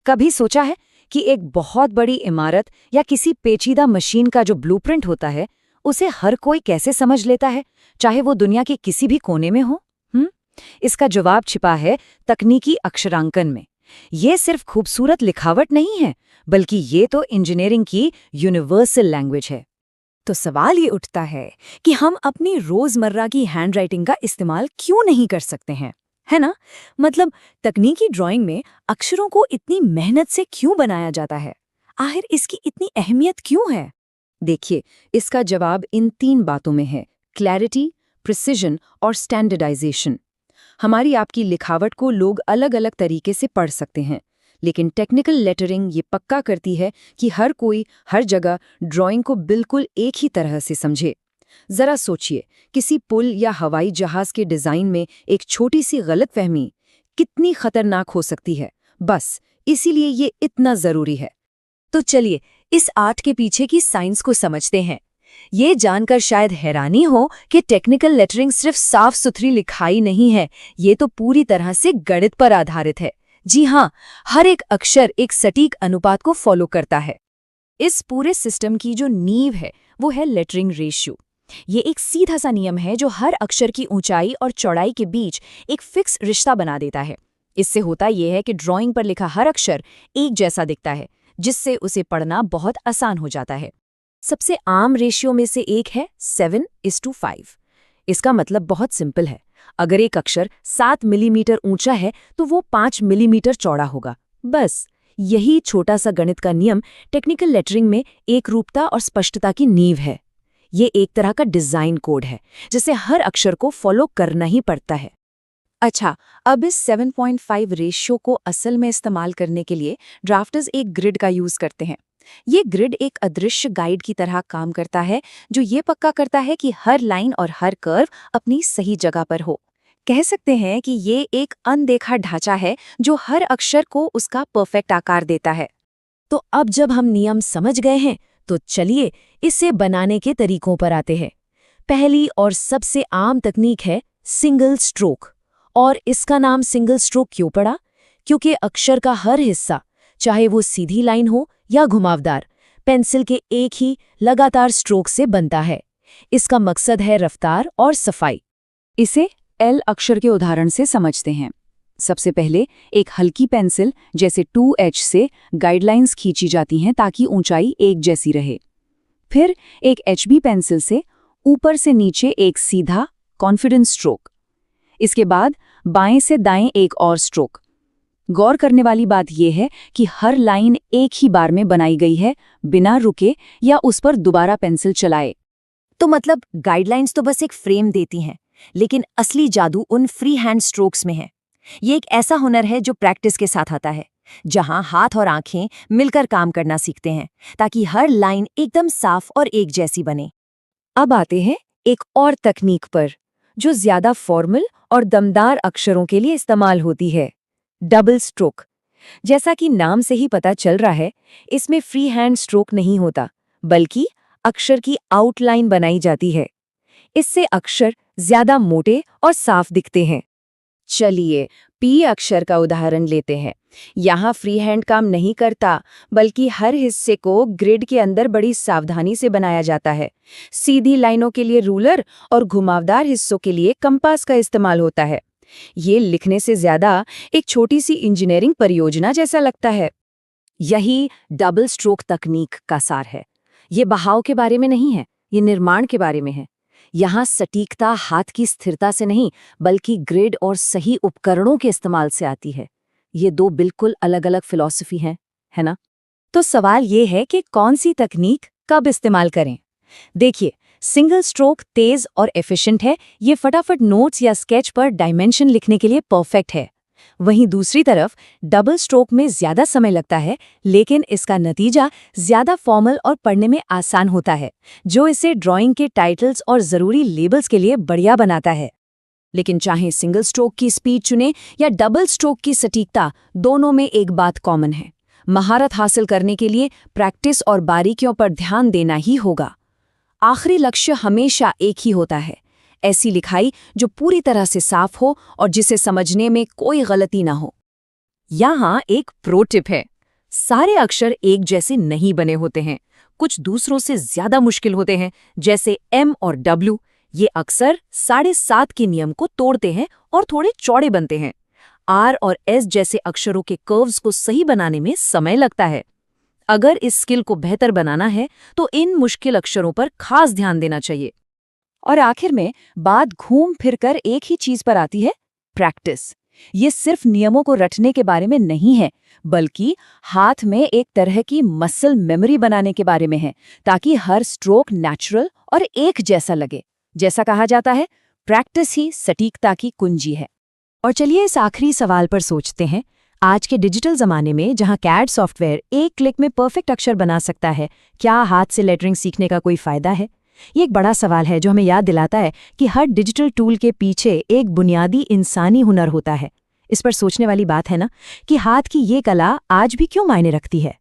कभी सोचा है कि एक बहुत बड़ी इमारत या किसी पेचीदा मशीन का जो ब्लूप्रिंट होता है, उसे हर कोई कैसे समझ लेता है, चाहे वो दुनिया के किसी भी कोने में हो? इसका जवाब छिपा है तकनीकी अक्षरांकन में। ये सिर्फ खूबसूरत लिखावट नहीं है, बल्कि ये तो इंजीनियरिंग की यूनिवर्सल लैंग्वेज है। तो सवाल ये उठता है कि हम अपनी रोजमर्रा की हैंडराइटिंग का इस्तेमाल क्यों नहीं कर सकते हैं, है ना? मतलब तकनीकी ड्राइंग में अक्षरों को इतनी मेहनत से क्यों बनाया जाता है? आखिर इसकी इतनी अहमियत क्यों है? देखिए, इसका जवाब इन 3 बातों में है: क्लैरिटी, प्रिसिजन और स्टैंडर्डाइजेशन। हमारी आपकी लिखावट को लोग अलग अलग तरीके से पढ़ सकते हैं, लेकिन टेक्निकल लेटरिंग ये पक्का करती है कि हर कोई हर जगह ड्राइंग को बिल्कुल एक ही तरह से समझे। जरा सोचिए, किसी पुल या हवाई जहाज के डिजाइन में एक छोटी सी गलतफहमी कितनी खतरनाक हो सकती है। बस इसीलिए ये इतना जरूरी है। तो चलिए इस आर्ट के पीछे की साइंस को समझते हैं। ये जानकर शायद हैरानी हो कि टेक्निकल लेटरिंग सिर्फ साफ सुथरी लिखाई नहीं है, ये तो पूरी तरह से गणित पर आधारित है। जी हाँ, हर एक अक्षर एक सटीक अनुपात को फॉलो करता है। इस पूरे सिस्टम की जो नींव है वो है लेटरिंग रेशियो। ये एक सीधा सा नियम है जो हर अक्षर की ऊंचाई और चौड़ाई के बीच एक फिक्स रिश्ता बना देता है। इससे होता यह है कि ड्राइंग पर लिखा हर अक्षर एक जैसा दिखता है, जिससे उसे पढ़ना बहुत आसान हो जाता है। सबसे आम रेशियो में से एक है 7:5। इसका मतलब बहुत सिंपल है। अगर एक अक्षर 7 मिलीमीटर ऊंचा है तो वो 5 मिलीमीटर चौड़ा होगा। बस यही छोटा सा गणित का नियम टेक्निकल लेटरिंग में एकरूपता और स्पष्टता की नींव है। ये एक तरह का डिजाइन कोड है जिसे हर अक्षर को फॉलो करना ही पड़ता है। अच्छा, अब इस 7.5 रेशियो को असल में इस्तेमाल करने के लिए ड्राफ्टर्स एक ग्रिड का यूज करते हैं। ये ग्रिड एक अदृश्य गाइड की तरह काम करता है, जो ये पक्का करता है कि हर लाइन और हर कर्व अपनी सही जगह पर हो। कह सकते हैं कि ये एक अनदेखा ढांचा है जो हर अक्षर को उसका परफेक्ट आकार देता है। तो अब जब हम नियम समझ गए हैं, तो चलिए इसे बनाने के तरीकों पर आते हैं। पहली और सबसे आम तकनीक है सिंगल स्ट्रोक। और इसका नाम सिंगल स्ट्रोक क्यों पड़ा? क्योंकि अक्षर का हर हिस्सा, चाहे वो सीधी लाइन हो या घुमावदार, पेंसिल के एक ही लगातार स्ट्रोक से बनता है। इसका मकसद है रफ्तार और सफाई। इसे एल अक्षर के उदाहरण से समझते हैं। सबसे पहले एक हल्की पेंसिल जैसे 2H से गाइडलाइंस खींची जाती हैं ताकि ऊंचाई एक जैसी रहे। फिर एक HB पेंसिल से ऊपर से नीचे एक सीधा कॉन्फिडेंस स्ट्रोक। इसके बाद बाएं से दाएं एक और स्ट्रोक। गौर करने वाली बात यह है कि हर लाइन एक ही बार में बनाई गई है, बिना रुके या उस पर दोबारा पेंसिल चलाए। तो मतलब गाइडलाइंस तो बस एक फ्रेम देती हैं, लेकिन असली जादू उन फ्री हैंड स्ट्रोक्स में है। ये एक ऐसा हुनर है जो प्रैक्टिस के साथ आता है, जहां हाथ और आंखें मिलकर काम करना सीखते हैं ताकि हर लाइन एकदम साफ और एक जैसी बने। अब आते हैं एक और तकनीक पर, जो ज्यादा फॉर्मल और दमदार अक्षरों के लिए इस्तेमाल होती है, डबल स्ट्रोक। जैसा कि नाम से ही पता चल रहा है, इसमें फ्री हैंड स्ट्रोक नहीं होता, बल्कि अक्षर की आउटलाइन बनाई जाती है। इससे अक्षर ज्यादा मोटे और साफ दिखते हैं। चलिए पी अक्षर का उदाहरण लेते हैं। यहाँ फ्री हैंड काम नहीं करता, बल्कि हर हिस्से को ग्रिड के अंदर बड़ी सावधानी से बनाया जाता है। सीधी लाइनों के लिए रूलर और घुमावदार हिस्सों के लिए कंपास का इस्तेमाल होता है। ये लिखने से ज्यादा एक छोटी सी इंजीनियरिंग परियोजना जैसा लगता है। यही डबल स्ट्रोक तकनीक का सार है। ये बहाव के बारे में नहीं है, ये निर्माण के बारे में है। यहाँ सटीकता हाथ की स्थिरता से नहीं, बल्कि ग्रिड और सही उपकरणों के इस्तेमाल से आती है। ये दो बिल्कुल अलग अलग फिलॉसफी हैं, है ना? तो सवाल ये है कि कौन सी तकनीक कब इस्तेमाल करें? देखिए, सिंगल स्ट्रोक तेज और एफिशिएंट है। ये फटाफट नोट्स या स्केच पर डायमेंशन लिखने के लिए परफेक्ट है। वहीं दूसरी तरफ डबल स्ट्रोक में ज्यादा समय लगता है, लेकिन इसका नतीजा ज्यादा फॉर्मल और पढ़ने में आसान होता है, जो इसे ड्राइंग के टाइटल्स और जरूरी लेबल्स के लिए बढ़िया बनाता है। लेकिन चाहे सिंगल स्ट्रोक की स्पीड चुने या डबल स्ट्रोक की सटीकता, दोनों में एक बात कॉमन है। महारत हासिल करने के लिए प्रैक्टिस और बारीकियों पर ध्यान देना ही होगा। आखिरी लक्ष्य हमेशा एक ही होता है, ऐसी लिखाई जो पूरी तरह से साफ हो और जिसे समझने में कोई गलती ना हो। यहाँ एक प्रो टिप है। सारे अक्षर एक जैसे नहीं बने होते हैं, कुछ दूसरों से ज्यादा मुश्किल होते हैं, जैसे M और W। ये अक्सर 7.5 के नियम को तोड़ते हैं और थोड़े चौड़े बनते हैं। R और S जैसे अक्षरों के कर्व्स को सही बनाने में समय लगता है। अगर इस स्किल को बेहतर बनाना है तो इन मुश्किल अक्षरों पर खास ध्यान देना चाहिए। और आखिर में बात घूम फिरकर एक ही चीज पर आती है, प्रैक्टिस। ये सिर्फ नियमों को रटने के बारे में नहीं है, बल्कि हाथ में एक तरह की मसल मेमोरी बनाने के बारे में है, ताकि हर स्ट्रोक नेचुरल और एक जैसा लगे। जैसा कहा जाता है, प्रैक्टिस ही सटीकता की कुंजी है। और चलिए इस आखिरी सवाल पर सोचते हैं। आज के डिजिटल ज़माने में जहां कैड सॉफ्टवेयर एक क्लिक में परफेक्ट अक्षर बना सकता है, क्या हाथ से लेटरिंग सीखने का कोई फ़ायदा है? ये एक बड़ा सवाल है जो हमें याद दिलाता है कि हर डिजिटल टूल के पीछे एक बुनियादी इंसानी हुनर होता है। इस पर सोचने वाली बात है ना कि हाथ की ये कला आज भी क्यों मायने रखती है।